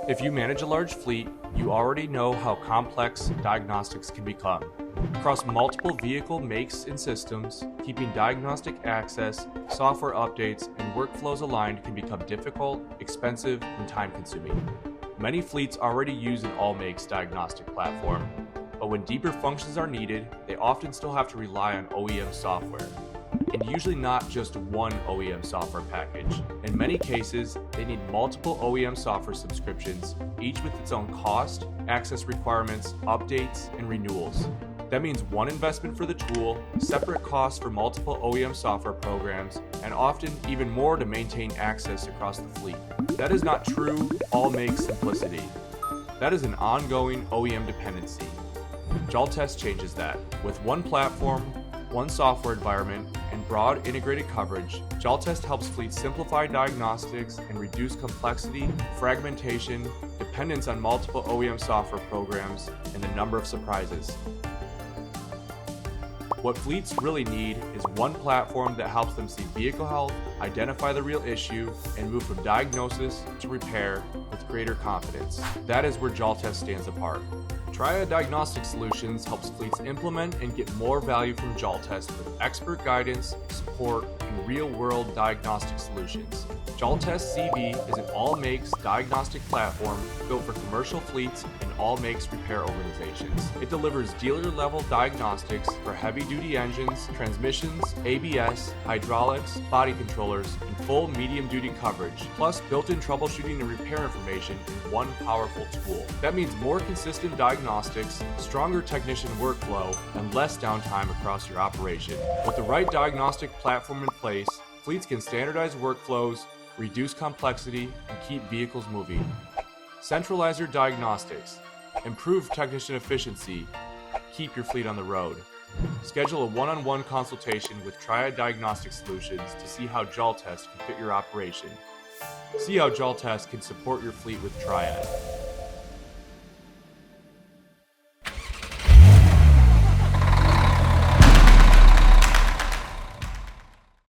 If you manage a large fleet, you already know how complex diagnostics can become. Across multiple vehicle makes and systems, keeping diagnostic access, software updates, and workflows aligned can become difficult, expensive, and time-consuming. Many fleets already use an all-makes diagnostic platform, but when deeper functions are needed, they often still have to rely on OEM software, and usually not just one OEM software package. In many cases, they need multiple OEM software subscriptions, each with its own cost, access requirements, updates, and renewals. That means one investment for the tool, separate costs for multiple OEM software programs, and often even more to maintain access across the fleet. That is not true all-makes simplicity. That is an ongoing OEM dependency. Jaltest changes that. With one platform, one software environment, and broad integrated coverage, Jaltest helps fleets simplify diagnostics and reduce complexity, fragmentation, dependence on multiple OEM software programs, and the number of surprises. What fleets really need is one platform that helps them see vehicle health, identify the real issue, and move from diagnosis to repair with greater confidence. That is where Jaltest stands apart. Triad Diagnostic Solutions helps fleets implement and get more value from Jaltest with expert guidance, support, and real-world diagnostic solutions. Jaltest CV is an all-makes diagnostic platform built for commercial fleets and all-makes repair organizations. It delivers dealer-level diagnostics for heavy-duty engines, transmissions, ABS, hydraulics, body controllers, and full medium-duty coverage, plus built-in troubleshooting and repair information in one powerful tool. That means more consistent diagnostics, stronger technician workflow, and less downtime across your operation. With the right diagnostic platform in place, fleets can standardize workflows, reduce complexity, and keep vehicles moving. Centralize your diagnostics, improve technician efficiency, keep your fleet on the road. Schedule a one-on-one consultation with Triad Diagnostic Solutions to see how Jaltest can fit your operation. See how Jaltest can support your fleet with Triad.